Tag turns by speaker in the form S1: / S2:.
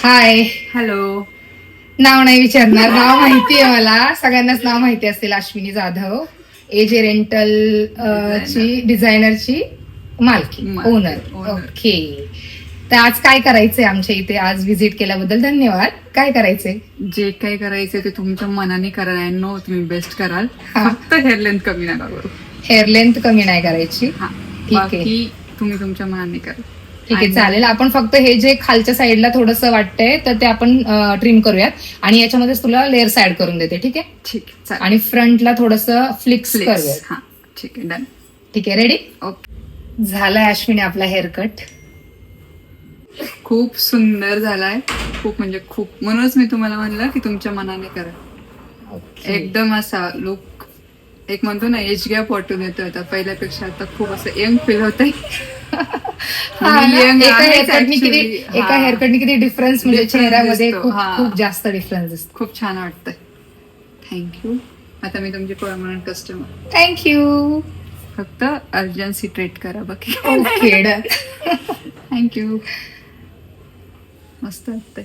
S1: हाय.
S2: Hello.
S1: नाव नाही विचारणार, नाव माहिती आहे मला, सगळ्यांनाच नाव माहिती असेल. अश्विनी जाधव, एजे रेंटल ची डिझायनरची मालकी, ओनर. ओके. तर आज काय करायचंय आमच्या इथे? आज व्हिजिट केल्याबद्दल धन्यवाद. काय करायचंय?
S2: जे काही करायचंय ते तुमच्या मनाने करा. आय नो तुम्ही बेस्ट कराल.
S1: हा.
S2: फक्त हेअर लेंथ कमी नका करू.
S1: हेअर लेंथ कमी नाही करायची.
S2: हा,
S1: ठीक आहे.
S2: बाकी तुम्ही तुमच्या मनाने करा.
S1: ठीक आहे, चालेल. आपण फक्त हे जे खालच्या साईडला थोडस वाटतंय तर ते आपण ट्रिम करूयात आणि याच्यामध्येच तुला लेअर्स ऍड करून देते. ठीक आहे.
S2: ठीक आहे, चालेल.
S1: आणि फ्रंटला थोडस फ्लिक्स करूयात.
S2: हा, ठीक आहे, डन.
S1: ठीक आहे, रेडी?
S2: ओके.
S1: झालाय अश्विनी आपला हेअर कट.
S2: खूप सुंदर झालाय. खूप म्हणजे खूप. म्हणूनच मी तुम्हाला म्हणलं की तुमच्या मनाने करा. एकदम असा लुक, एक म्हणतो ना एज गॅप वाटून येतो आता. पहिल्यापेक्षा आता खूप असं यंग फील होत आहे.
S1: एका हेअरकटनी किती डिफरन्स, म्हणजे चेहऱ्यामध्ये खूप जास्त डिफरन्स दिसतो.
S2: खूप छान वाटतंय. थँक्यू. आता मी तुमची परमनंट कस्टमर.
S1: थँक्यू.
S2: फक्त अर्जन्सी ट्रीट करा बाकी.
S1: Okay, done.
S2: थँक्यू. मस्त वाटतंय.